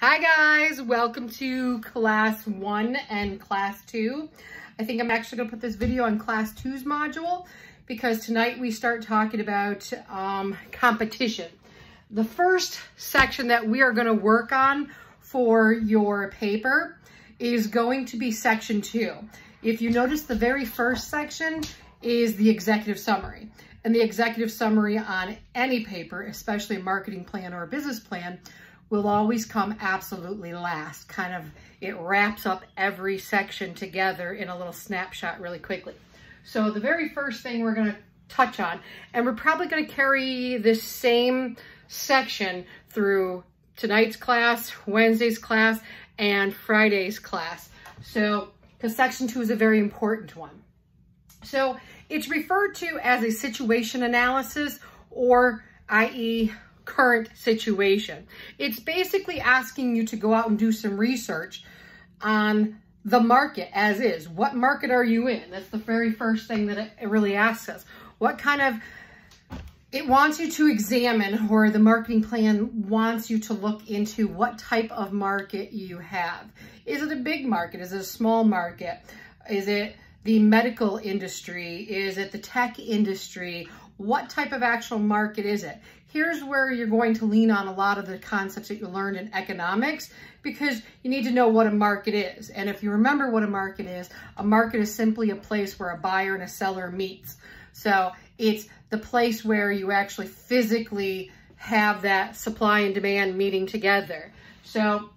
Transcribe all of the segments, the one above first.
Hi guys, welcome to class 1 and class 2. I think I'm actually gonna put this video on class 2's module because tonight we start talking about competition. The first section that we are gonna work on for your paper is going to be section 2. If you notice, the very first section is the executive summary. And the executive summary on any paper, especially a marketing plan or a business plan, will always come absolutely last. It wraps up every section together in a little snapshot really quickly. So the very first thing we're gonna touch on, and we're probably gonna carry this same section through tonight's class, Wednesday's class, and Friday's class. So, because section 2 is a very important one. So it's referred to as a situation analysis, or i.e. current situation. It's basically asking you to go out and do some research on the market as is. What market are you in? That's the very first thing that it really asks us. It wants you to examine, or the marketing plan wants you to look into what type of market you have. Is it a big market? Is it a small market? Is it the medical industry? Is it the tech industry? What type of actual market is it? Here's where you're going to lean on a lot of the concepts that you learned in economics, because you need to know what a market is. And if you remember what a market is simply a place where a buyer and a seller meets. So it's the place where you actually physically have that supply and demand meeting together. So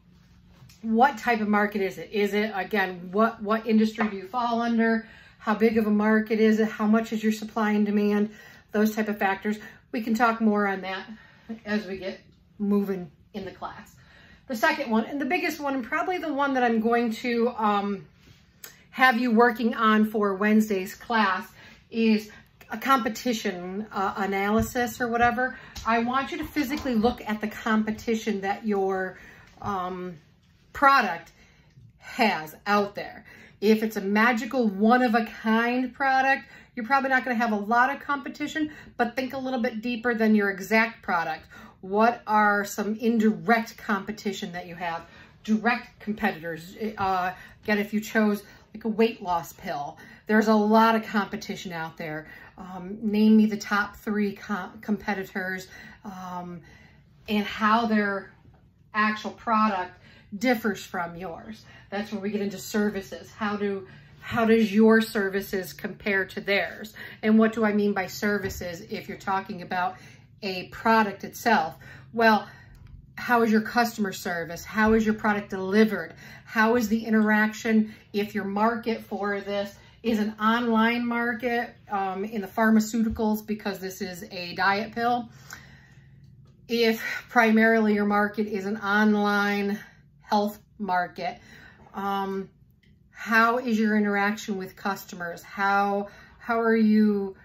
what type of market is it? Is it, again, what industry do you fall under? How big of a market is it? How much is your supply and demand? Those type of factors. We can talk more on that as we get moving in the class. The second one, and the biggest one, and probably the one that I'm going to have you working on for Wednesday's class, is a competition analysis or whatever. I want you to physically look at the competition that your product has out there. If it's a magical one-of-a-kind product, you're probably not going to have a lot of competition, but think a little bit deeper than your exact product. What are some indirect competition that you have? Direct competitors. Again, if you chose like a weight loss pill, there's a lot of competition out there. Name me the top 3 competitors and how their actual product differs from yours. That's where we get into services. How does your services compare to theirs? And what do I mean by services if you're talking about a product itself? Well, how is your customer service? How is your product delivered? How is the interaction if your market for this is an online market in the pharmaceuticals, because this is a diet pill? If primarily your market is an online health market, how is your interaction with customers? How are you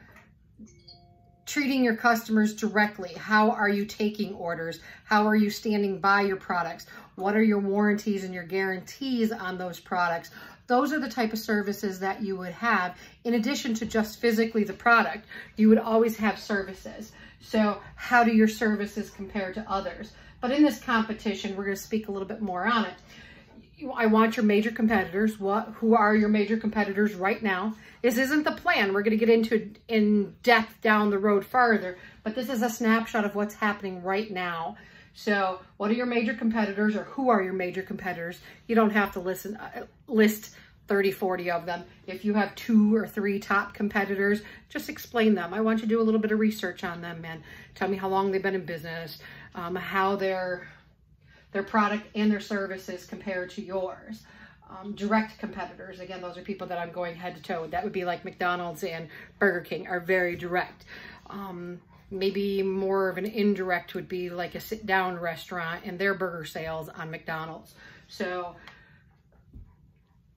treating your customers directly? How are you taking orders? How are you standing by your products? What are your warranties and your guarantees on those products? Those are the type of services that you would have. In addition to just physically the product, you would always have services. So how do your services compare to others? But in this competition, we're going to speak a little bit more on it. I want your major competitors. Who are your major competitors right now? This isn't the plan. We're going to get into in depth down the road farther, but this is a snapshot of what's happening right now. So what are your major competitors, or who are your major competitors? You don't have to list 30, 40 of them. If you have 2 or 3 top competitors, just explain them. I want you to do a little bit of research on them, and tell me how long they've been in business, how their product and their services compare to yours. Direct competitors, again, those are people that I'm going head to toe with. That would be like McDonald's and Burger King are very direct. Maybe more of an indirect would be like a sit-down restaurant and their burger sales on McDonald's. So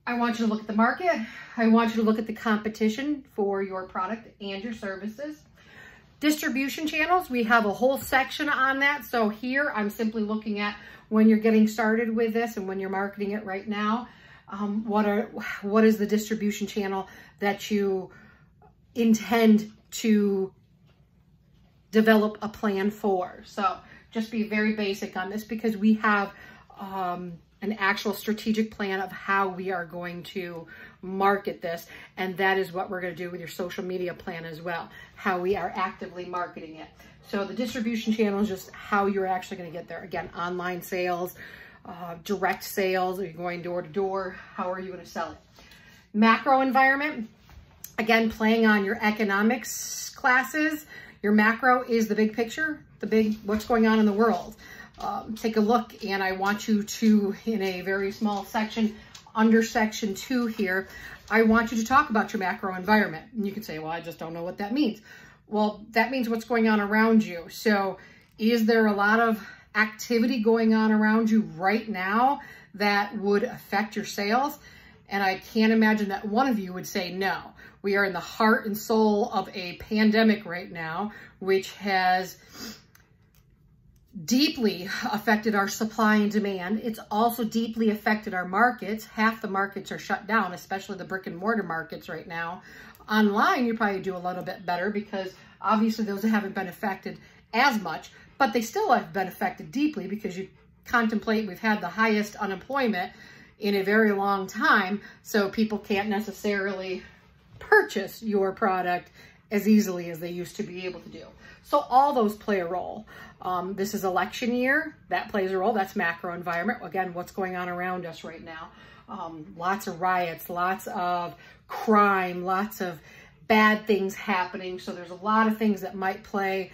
I want you to look at the market. I want you to look at the competition for your product and your services. Distribution channels, we have a whole section on that. So here I'm simply looking at when you're getting started with this and when you're marketing it right now. What is the distribution channel that you intend to develop a plan for? So just be very basic on this, because we have an actual strategic plan of how we are going to market this. And that is what we're going to do with your social media plan as well, how we are actively marketing it. So the distribution channel is just how you're actually going to get there. Again, online sales, direct sales, are you going door to door? How are you going to sell it? Macro environment, again, playing on your economics classes. Your macro is the big picture, what's going on in the world. Take a look, and I want you to, in a very small section, under section 2 here, I want you to talk about your macro environment. And you can say, well, I just don't know what that means. Well, that means what's going on around you. So is there a lot of activity going on around you right now that would affect your sales? And I can't imagine that one of you would say no. We are in the heart and soul of a pandemic right now, which has deeply affected our supply and demand. It's also deeply affected our markets. Half the markets are shut down, especially the brick and mortar markets right now. Online, you probably do a little bit better because obviously those haven't been affected as much, but they still have been affected deeply because you contemplate we've had the highest unemployment in a very long time, so people can't necessarily purchase your product as easily as they used to be able to do. So all those play a role. This is election year, that plays a role. That's macro environment. Again, what's going on around us right now. Lots of riots, lots of crime, lots of bad things happening. So there's a lot of things that might play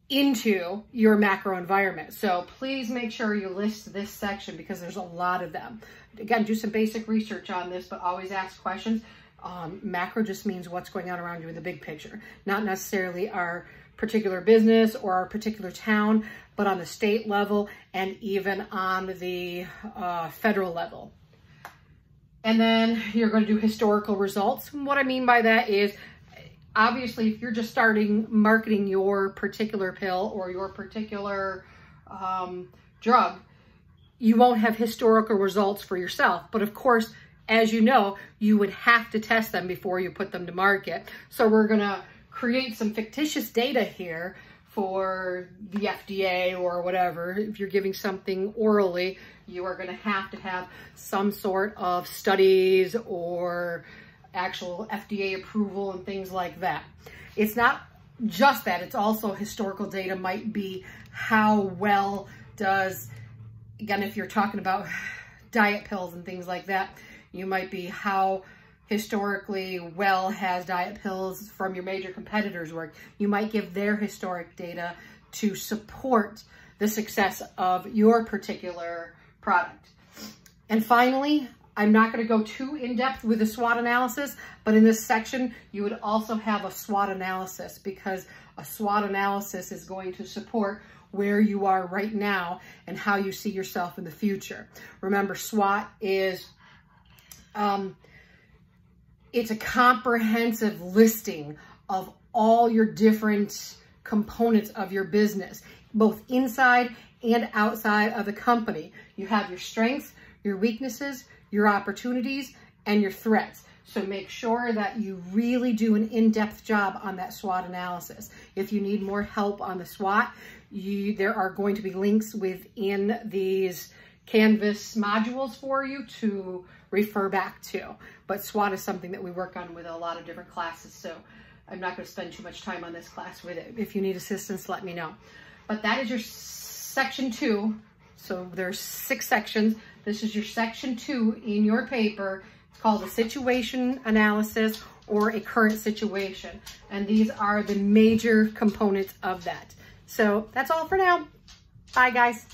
into your macro environment. So please make sure you list this section because there's a lot of them. Again, do some basic research on this, but always ask questions. Macro just means what's going on around you in the big picture, not necessarily our particular business or our particular town, but on the state level and even on the federal level. And then you're going to do historical results. And what I mean by that is, obviously, if you're just starting marketing your particular pill or your particular drug, you won't have historical results for yourself. But of course, as you know, you would have to test them before you put them to market. So we're going to create some fictitious data here for the FDA or whatever. If you're giving something orally, you are going to have some sort of studies or actual FDA approval and things like that. It's not just that, it's also historical data might be how well does, again, if you're talking about diet pills and things like that, you might be how historically well has diet pills from your major competitors worked. You might give their historic data to support the success of your particular product. And finally, I'm not going to go too in-depth with the SWOT analysis, but in this section, you would also have a SWOT analysis because a SWOT analysis is going to support where you are right now and how you see yourself in the future. Remember, SWOT is, it's a comprehensive listing of all your different components of your business, both inside and outside of the company. You have your strengths, your weaknesses, your opportunities, and your threats. So make sure that you really do an in-depth job on that SWOT analysis. If you need more help on the SWOT, there are going to be links within these Canvas modules for you to refer back to. But SWOT is something that we work on with a lot of different classes, so I'm not going to spend too much time on this class with it. If you need assistance, let me know. But that is your section 2. So there's 6 sections. This is your section 2 in your paper. It's called a situation analysis or a current situation. And these are the major components of that. So that's all for now. Bye, guys.